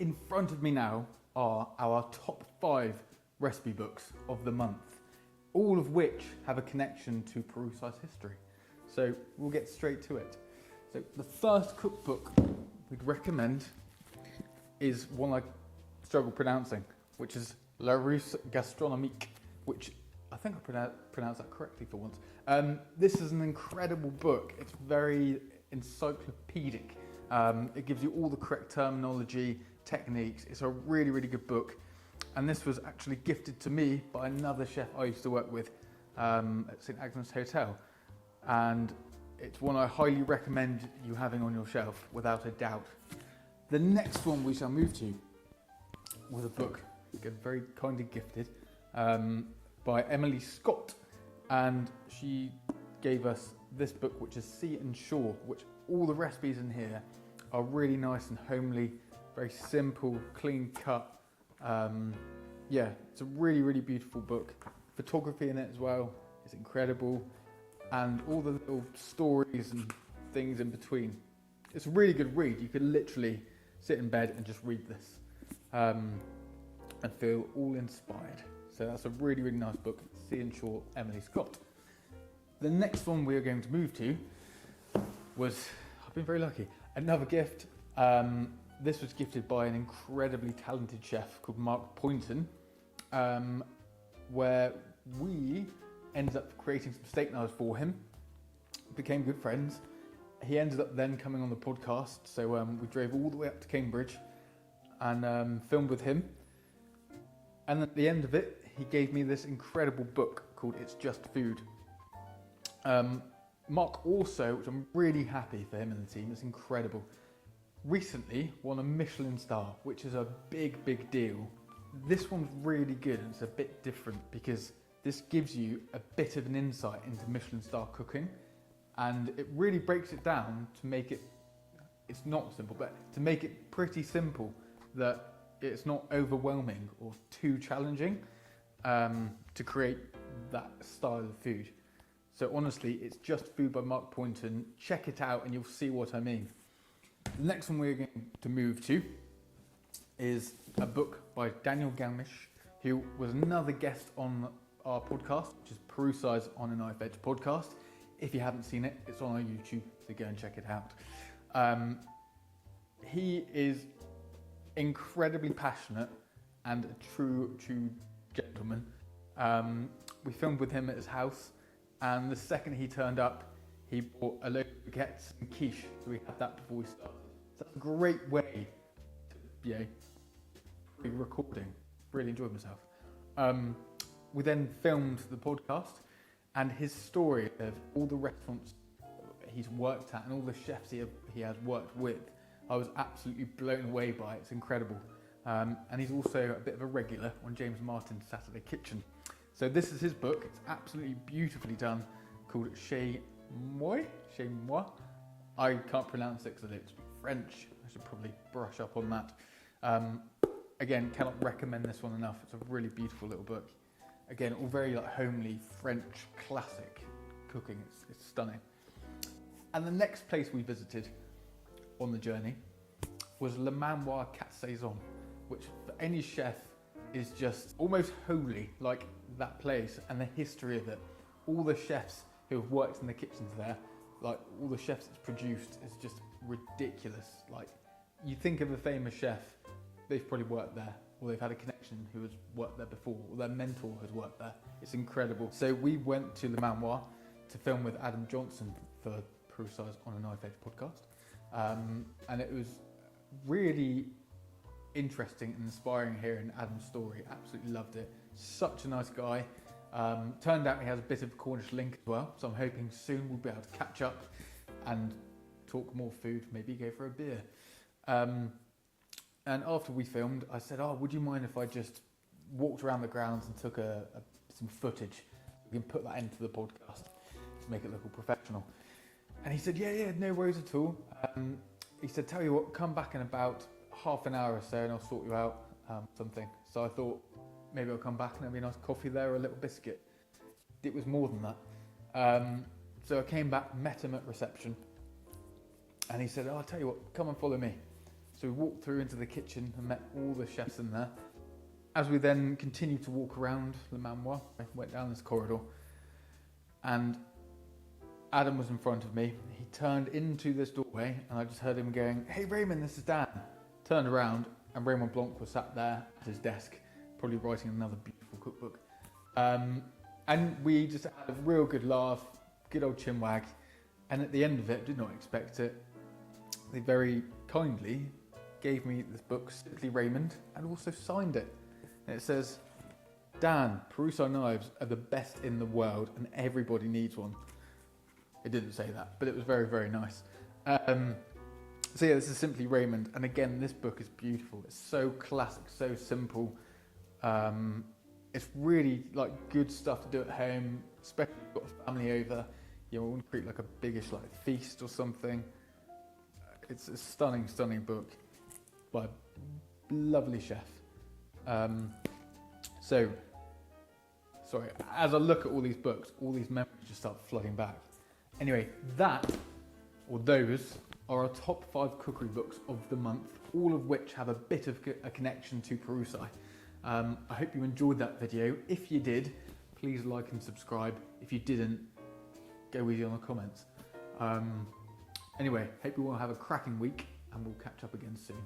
In front of me now are our top 5 recipe books of the month, all of which have a connection to Peru's history. So we'll get straight to it. So the first cookbook we'd recommend is one I struggle pronouncing, which is Larousse Gastronomique, which I think I pronounced that correctly for once. This is an incredible book. It's very encyclopedic. It gives you all the correct terminology, techniques. It's a really, really good book. And this was actually gifted to me by another chef I used to work with at St Agnes Hotel. And it's one I highly recommend you having on your shelf, without a doubt. The next one we shall move to was a book, very kindly gifted, by Emily Scott. And she gave us this book, which is Sea and Shore, which all the recipes in here are really nice and homely, very simple, clean cut. Yeah, it's a really, really beautiful book. Photography in it as well is incredible, and all the little stories and things in between. It's a really good read. You could literally sit in bed and just read this and feel all inspired. So that's a really, really nice book, Sea and Shore, Emily Scott. The next one we are going to move to was, I've been very lucky, another gift. This was gifted by an incredibly talented chef called Mark Poynton, where we ended up creating some steak knives for him, became good friends. He ended up then coming on the podcast, so we drove all the way up to Cambridge and filmed with him. And at the end of it, he gave me this incredible book called It's Just Food. Mark also, which I'm really happy for him and the team, it's incredible, recently won a Michelin star, which is a big, big deal. This one's really good, and it's a bit different because this gives you a bit of an insight into Michelin star cooking, and it really breaks it down to make it, it's not simple, but to make it pretty simple, that it's not overwhelming or too challenging to create that style of food. So honestly, It's Just Food by Mark Poynton. Check it out and you'll see what I mean. The next one we're going to move to is a book by Daniel Galmiche, who was another guest on our podcast, which is Peru's On a Knife Edge podcast. If you haven't seen it, it's on our YouTube, so go and check it out. He is incredibly passionate and a true gentleman. We filmed with him at his house, and the second he turned up, he bought a load of baguettes and quiche, so we had that before we started. So that's a great way to, pre-recording. Really enjoyed myself. We then filmed the podcast, and his story of all the restaurants he's worked at and all the chefs he has worked with, I was absolutely blown away by. It's incredible. And he's also a bit of a regular on James Martin's Saturday Kitchen. So this is his book. It's absolutely beautifully done, called Chez. I can't pronounce it because I don't speak French. I should probably brush up on that. Again, cannot recommend this one enough. It's a really beautiful little book. Again, all very homely French classic cooking. It's stunning. And the next place we visited on the journey was Le Manoir Quatre Saisons, which for any chef is just almost holy, like that place and the history of it. All the chefs who have worked in the kitchens there, like all the chefs it's produced, is just ridiculous. Like, you think of a famous chef, they've probably worked there, or they've had a connection who has worked there before, or their mentor has worked there. It's incredible. So we went to Le Manoir to film with Adam Johnson for Peru's On a Knife Edge podcast. And it was really interesting and inspiring hearing Adam's story. Absolutely loved it. Such a nice guy. Turned out he has a bit of a Cornish link as well, so I'm hoping soon we'll be able to catch up and talk more food, maybe go for a beer. And after we filmed, I said, would you mind if I just walked around the grounds and took some footage? We can put that into the podcast to make it look all professional. And he said, yeah, no worries at all. He said, tell you what, come back in about half an hour or so and I'll sort you out something. So I thought, maybe I'll come back and there'll be a nice coffee there or a little biscuit. It was more than that. So I came back, met him at reception, and he said, I'll tell you what, come and follow me. So we walked through into the kitchen and met all the chefs in there. As we then continued to walk around Le Manoir, I went down this corridor and Adam was in front of me. He turned into this doorway and I just heard him going, "Hey Raymond, this is Dan." Turned around and Raymond Blanc was sat there at his desk, probably writing another beautiful cookbook. And we just had a real good laugh, good old chinwag. And at the end of it, did not expect it, they very kindly gave me this book, Simply Raymond, and also signed it. And it says, "Dan, Perusa knives are the best in the world and everybody needs one." It didn't say that, but it was very, very nice. So yeah, this is Simply Raymond. And again, this book is beautiful. It's so classic, so simple. It's really like good stuff to do at home, especially if you've got a family over. You want to create like a biggish like feast or something. It's a stunning, stunning book by a lovely chef. So, sorry, as I look at all these books, all these memories just start flooding back. Anyway, those are our top 5 cookery books of the month, all of which have a bit of a connection to Perusa. I hope you enjoyed that video. If you did, please like and subscribe. If you didn't, go easy on the comments. Anyway, hope you all have a cracking week and we'll catch up again soon.